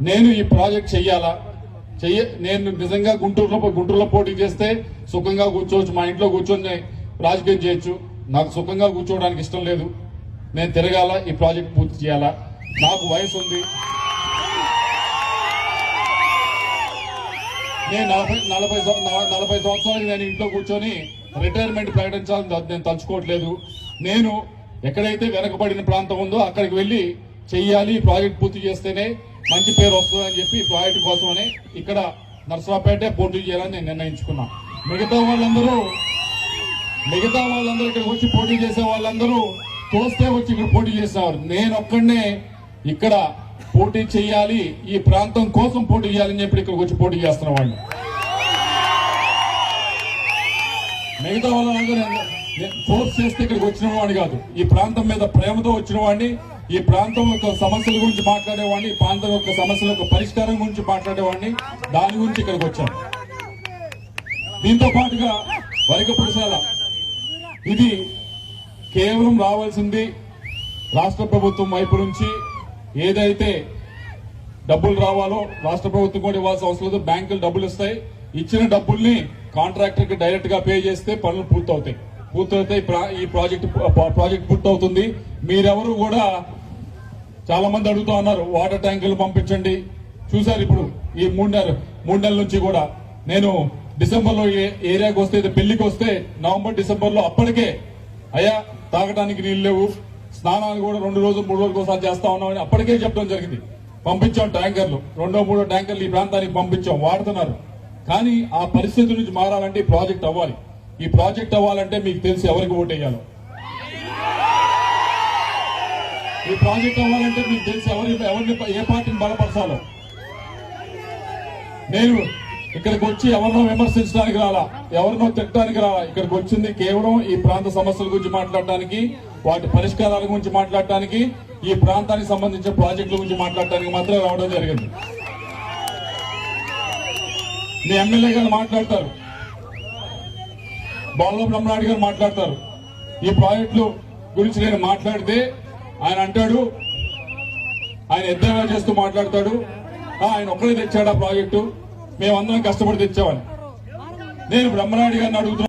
నేను ఈ ప్రాజెక్ట్ చెయ్యాలా నేను నిజంగా గుంటూరులో పోటీ చేస్తే సుఖంగా కూర్చోవచ్చు, మా ఇంట్లో కూర్చొని రాజకీయం చేయొచ్చు. నాకు సుఖంగా కూర్చోవడానికి ఇష్టం లేదు. నేను తిరగాల, ఈ ప్రాజెక్ట్ పూర్తి చేయాలా. నాకు వయసు ఉంది. నేను 40 సంవత్సరాలకి నేను ఇంట్లో కూర్చొని రిటైర్మెంట్ ప్రకటించాలని నేను తలుచుకోవట్లేదు. నేను ఎక్కడైతే వెనకబడిన ప్రాంతం ఉందో అక్కడికి వెళ్లి చెయ్యాలి, ఈ ప్రాజెక్ట్ పూర్తి చేస్తేనే మంచి పేరు వస్తుందని చెప్పి ఈ ప్రాజెక్ట్ కోసమని ఇక్కడ నర్సరావుపేట పోటీ చేయాలని నేను నిర్ణయించుకున్నా. మిగతా వాళ్ళందరూ ఇక్కడికి వచ్చి పోటీ చేసే వాళ్ళందరూ తోస్తే వచ్చి ఇక్కడ పోటీ చేసేవారు. నేను ఒక్కడనే ఇక్కడ పోటీ చేయాలి, ఈ ప్రాంతం కోసం పోటీ చేయాలని చెప్పి ఇక్కడికి వచ్చి పోటీ చేస్తున్న వాళ్ళు. మిగతా వాళ్ళందరూ ఫోర్స్ చేస్తే ఇక్కడికి వచ్చిన వాడిని కాదు, ఈ ప్రాంతం మీద ప్రేమతో వచ్చిన వాడిని, ఈ ప్రాంతం యొక్క సమస్యల గురించి మాట్లాడేవాడిని, ఈ ప్రాంతం యొక్క సమస్యల యొక్క పరిష్కారం గురించి మాట్లాడేవాడిని, దాని గురించి ఇక్కడికి వచ్చాను. దీంతో పాటుగా వరికపుడిశాల ఇది కేవలం రావాల్సింది రాష్ట్ర ప్రభుత్వం వైపు నుంచి ఏదైతే డబ్బులు రావాలో రాష్ట్ర ప్రభుత్వం కూడా ఇవ్వాల్సిన అవసరం లేదు. బ్యాంకులు డబ్బులు ఇస్తాయి, ఇచ్చిన డబ్బుల్ని కాంట్రాక్టర్ కి డైరెక్ట్ గా పే చేస్తే పనులు పూర్తవుతాయి. ఈ ప్రాజెక్ట్ పూర్తవుతుంది. మీరెవరు కూడా చాలా మంది అడుగుతా ఉన్నారు, వాటర్ ట్యాంకులు పంపించండి. చూసారు ఇప్పుడు ఈ 3 నెలల నుంచి కూడా నేను డిసెంబర్ లో ఏరియాకి వస్తే, పెళ్లికి వస్తే నవంబర్ డిసెంబర్ లో అప్పటికే అయ్యా తాగడానికి నీళ్లు లేవు, స్నానాలు కూడా 2 రోజులు 3 రోజులకు ఒకసారి చేస్తా ఉన్నామని అప్పటికే చెప్పడం జరిగింది. పంపించాం ట్యాంకర్లు, 2-3 ట్యాంకర్లు ఈ ప్రాంతానికి పంపించాం, వాడుతున్నారు. కానీ ఆ పరిస్థితి నుంచి మారాలంటే ఈ ప్రాజెక్ట్ అవ్వాలి. ఈ ప్రాజెక్ట్ అవ్వాలంటే మీకు తెలిసి ఎవరికి ఓటేయాలో, ఈ ప్రాజెక్ట్ అవ్వాలంటే మీకు తెలిసి ఎవరిని ఏ పార్టీని బలపరచాలో. నేను ఇక్కడికి వచ్చి ఎవరినో విమర్శించడానికి రాలా, ఎవరినో తిట్టడానికి రాలా. ఇక్కడికి వచ్చింది కేవలం ఈ ప్రాంత సమస్యల గురించి మాట్లాడటానికి, వాటి పరిష్కారాల గురించి మాట్లాడటానికి, ఈ ప్రాంతానికి సంబంధించిన ప్రాజెక్టుల గురించి మాట్లాడటానికి మాత్రమే రావడం జరిగింది. మీ ఎమ్మెల్యే గారు మాట్లాడతారు, బాల బ్రహ్మనాయుడు గారు మాట్లాడతారు. ఈ ప్రాజెక్టుల గురించి నేను మాట్లాడితే ఆయన అంటాడు, ఆయన ఎద్దేవా చేస్తూ మాట్లాడతాడు, ఆయన ఒక్కడే తెచ్చాడు ఆ ప్రాజెక్టు, మేమందరం కష్టపడి తెచ్చామని. నేను బ్రహ్మనాయుడు గారిని అడుగుతున్నాను.